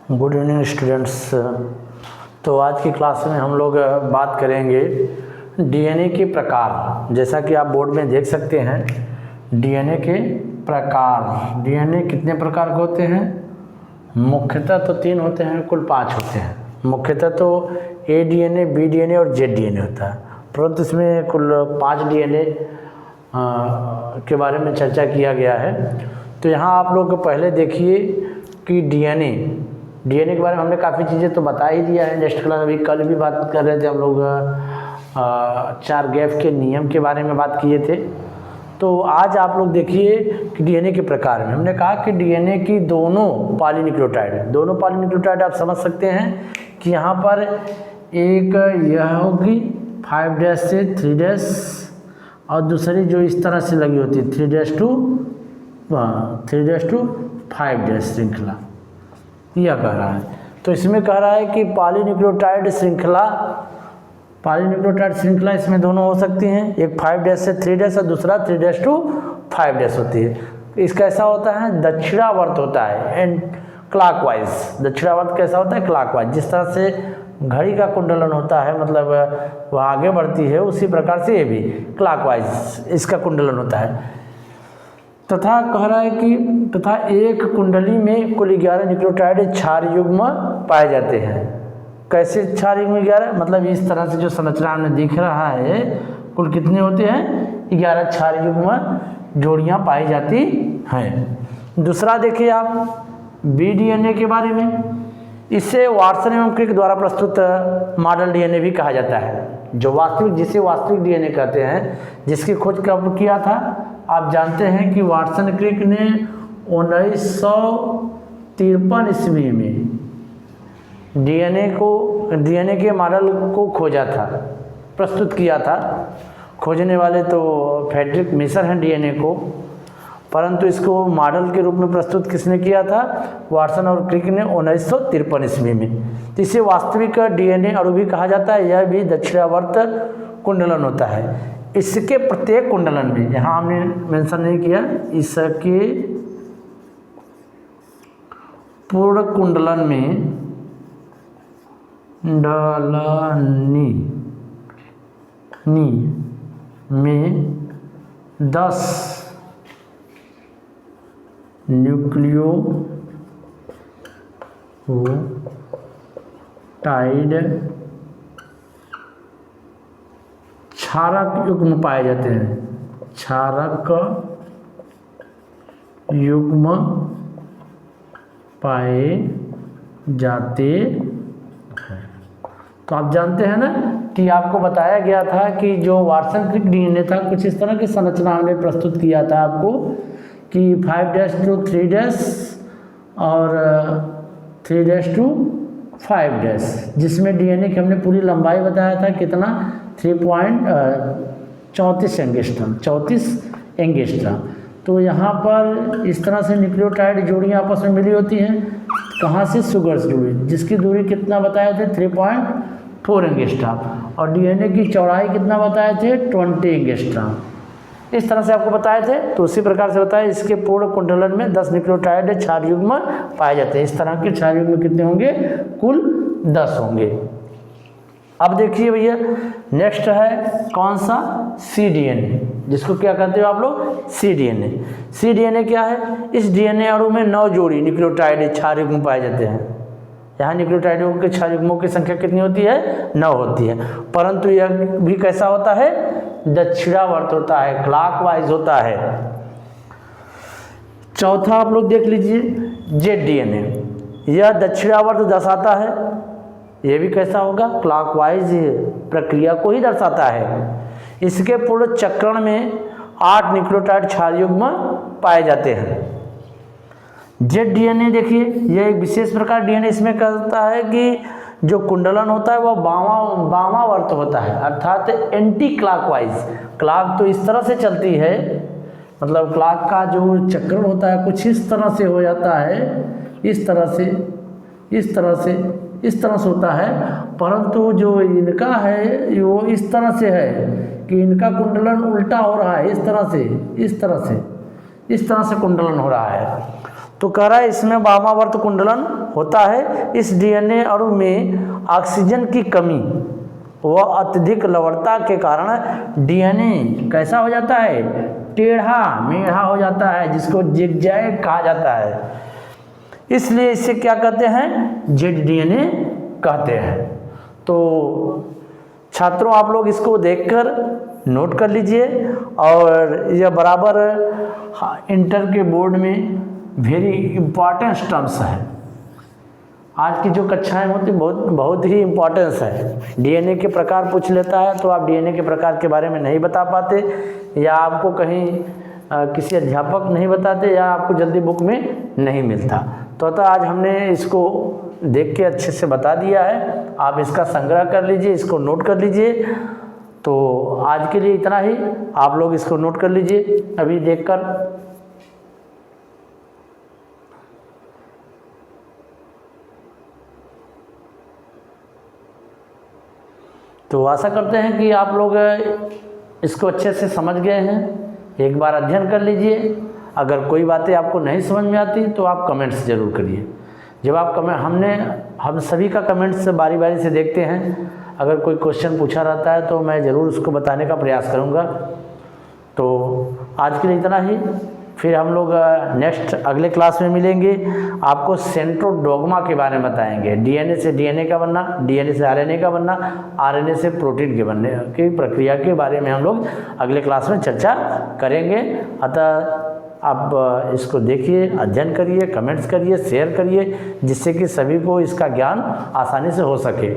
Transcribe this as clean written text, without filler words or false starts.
Good evening students. तो आज की क्लास में हम लोग बात करेंगे डीएनए के प्रकार। जैसा कि आप बोर्ड में देख सकते हैं, डीएनए के प्रकार। डीएनए कितने प्रकार के होते हैं? मुख्यतः तो 3 होते हैं, कुल 5 होते हैं। मुख्यतः तो ए डीएनए, बी डीएनए और जेड डीएनए होता है, परंतु इसमें कुल 5 डीएनए के बारे में चर्चा किया गया है। तो यहाँ आप लोग पहले देखिए कि डीएनए के बारे में हमने काफ़ी चीज़ें तो बता ही दिया है। नेक्स्ट क्लास अभी कल भी बात कर रहे थे हम लोग 4 गैप के नियम के बारे में बात किए थे। तो आज आप लोग देखिए कि डीएनए के प्रकार में हमने कहा कि डीएनए की दोनों पॉलीन्यूक्लियोटाइड आप समझ सकते हैं कि यहाँ पर एक यह होगी 5' से 3' और दूसरी जो इस तरह से लगी होती है 3' to 5' श्रृंखला, यह कह रहा है। तो इसमें कह रहा है कि पॉलीन्यूक्लियोटाइड श्रृंखला इसमें दोनों हो सकती हैं, एक 5' से 3' और दूसरा 3' to 5' होती है। इसका ऐसा होता है दक्षिणावर्त होता है एंड क्लॉकवाइज। दक्षिणावर्त कैसा होता है? क्लॉकवाइज। जिस तरह से घड़ी का कुंडलन होता है, मतलब वह आगे बढ़ती है, उसी प्रकार से ये भी क्लॉकवाइज इसका कुंडलन होता है। तथा कह रहा है कि एक कुंडली में कुल 11 न्यूक्लियोटाइड क्षार युग्म पाए जाते हैं। कैसे क्षार युग्म 11? मतलब इस तरह से जो संरचना में दिख रहा है, कुल कितने होते हैं? 11 क्षार युग्म जोड़ियां पाई जाती हैं। दूसरा देखिए आप बी डीएनए के बारे में। इसे वाटसन एवं क्रिक द्वारा प्रस्तुत मॉडल डीएनए भी कहा जाता है। जिसे वास्तविक डीएनए कहते हैं, जिसकी खोज कब किया था? आप जानते हैं कि वाटसन क्रिक ने 1953 ईस्वी में डीएनए के मॉडल को खोजा था, प्रस्तुत किया था। खोजने वाले तो फ्रेडरिक मिशर हैं डीएनए को, परंतु इसको मॉडल के रूप में प्रस्तुत किसने किया था? वाटसन और क्रिक ने 1953 ईस्वी में। तो इसे वास्तविक डीएनए अणु भी कहा जाता है। यह भी दक्षिणावर्त कुंडलन होता है। इसके प्रत्येक कुंडलन में, यहाँ हमने मेंशन नहीं किया, इसके पूर्ण कुंडलन में 10 न्यूक्लियोटाइड क्षारक युग्म पाए जाते हैं। क्षारक युग्म पाए जाते हैं। तो आप जानते हैं ना कि आपको बताया गया था कि जो वाटसन क्रिक डीएनए था, कुछ इस तरह की संरचना हमने प्रस्तुत किया था आपको कि 5' to 3' और 3' to 5', जिसमें डीएनए की हमने पूरी लंबाई बताया था कितना? 34 एंगस्ट्रॉम। तो यहाँ पर इस तरह से न्यूक्लियोटाइड जोड़ियाँ आपस में मिली होती हैं। कहाँ से? सुगर से जुड़ी, जिसकी दूरी कितना बताए थे? 3.4 एंगस्ट्रॉम। और डीएनए की चौड़ाई कितना बताए थे? 20 एंगस्ट्रॉम। इस तरह से आपको बताए थे। तो उसी प्रकार से बताया, इसके पूर्ण कुंडलन में 10 न्यूक्लियोटाइड क्षार युग्म पाए जाते हैं। इस तरह के क्षार युग्म कितने होंगे? कुल 10 होंगे। अब देखिए भैया, नेक्स्ट है कौन सा? सी डीएनए, जिसको क्या कहते हो आप लोग? सी डीएनए। सी डीएनए क्या है? इस डीएनए अणु में 9 जोड़ी न्यूक्लियोटाइड क्षार युग्म पाए जाते हैं। यहाँ न्यूक्लियोटाइडों के क्षार युग्मों की संख्या कितनी होती है? 9 होती है। परंतु यह भी कैसा होता है? दक्षिणावर्त होता है, क्लॉकवाइज होता है। चौथा आप लोग देख लीजिए जेड डीएनए। यह दक्षिणावर्त दर्शाता है। यह भी कैसा होगा? क्लॉकवाइज प्रक्रिया को ही दर्शाता है। इसके पूर्ण चक्रण में 8 न्यूक्लियोटाइड क्षार युग्म पाए जाते हैं। जेड डीएनए देखिए, यह एक विशेष प्रकार डीएनए इसमें कहता है कि जो कुंडलन होता है वह वामावर्त होता है, अर्थात एंटी क्लॉकवाइज। क्लॉक तो इस तरह से चलती है, मतलब क्लॉक का जो चक्रण होता है कुछ इस तरह से हो जाता है, इस तरह से होता है। परंतु जो इनका है वो इस तरह से है कि इनका कुंडलन उल्टा हो रहा है, इस तरह से कुंडलन हो रहा है। तो कह रहा है इसमें वामावर्त कुंडलन होता है। इस डीएनए अणु में ऑक्सीजन की कमी व अत्यधिक लवणता के कारण डीएनए कैसा हो जाता है, टेढ़ा मेढ़ा हो जाता है, जिसको जिगजैग कहा जाता है। इसलिए इसे क्या कहते हैं, जेड डीएनए कहते हैं। तो छात्रों आप लोग इसको देखकर नोट कर लीजिए, और यह बराबर इंटर के बोर्ड में वेरी इम्पॉर्टेंट टर्म्स है। आज की जो कक्षाएं होती बहुत ही इम्पोर्टेंस है। डीएनए के प्रकार पूछ लेता है तो आप डीएनए के प्रकार के बारे में नहीं बता पाते, या आपको कहीं किसी अध्यापक नहीं बताते, या आपको जल्दी बुक में नहीं मिलता। तो अतः आज हमने इसको देख के अच्छे से बता दिया है। आप इसका संग्रह कर लीजिए, इसको नोट कर लीजिए। तो आज के लिए इतना ही, आप लोग इसको नोट कर लीजिए अभी देखकर। तो आशा करते हैं कि आप लोग इसको अच्छे से समझ गए हैं। एक बार अध्ययन कर लीजिए। अगर कोई बातें आपको नहीं समझ में आती तो आप कमेंट्स ज़रूर करिए। जब आप हम सभी का कमेंट्स बारी बारी से देखते हैं। अगर कोई क्वेश्चन पूछा रहता है तो मैं ज़रूर उसको बताने का प्रयास करूँगा। तो आज के लिए इतना ही, फिर हम लोग नेक्स्ट अगले क्लास में मिलेंगे। आपको सेंट्रोडोग्मा के बारे में बताएंगे। डीएनए से डीएनए का बनना, डीएनए से आरएनए का बनना, आरएनए से प्रोटीन के बनने की प्रक्रिया के बारे में हम लोग अगले क्लास में चर्चा करेंगे। अतः आप इसको देखिए, अध्ययन करिए, कमेंट्स करिए, शेयर करिए, जिससे कि सभी को इसका ज्ञान आसानी से हो सके।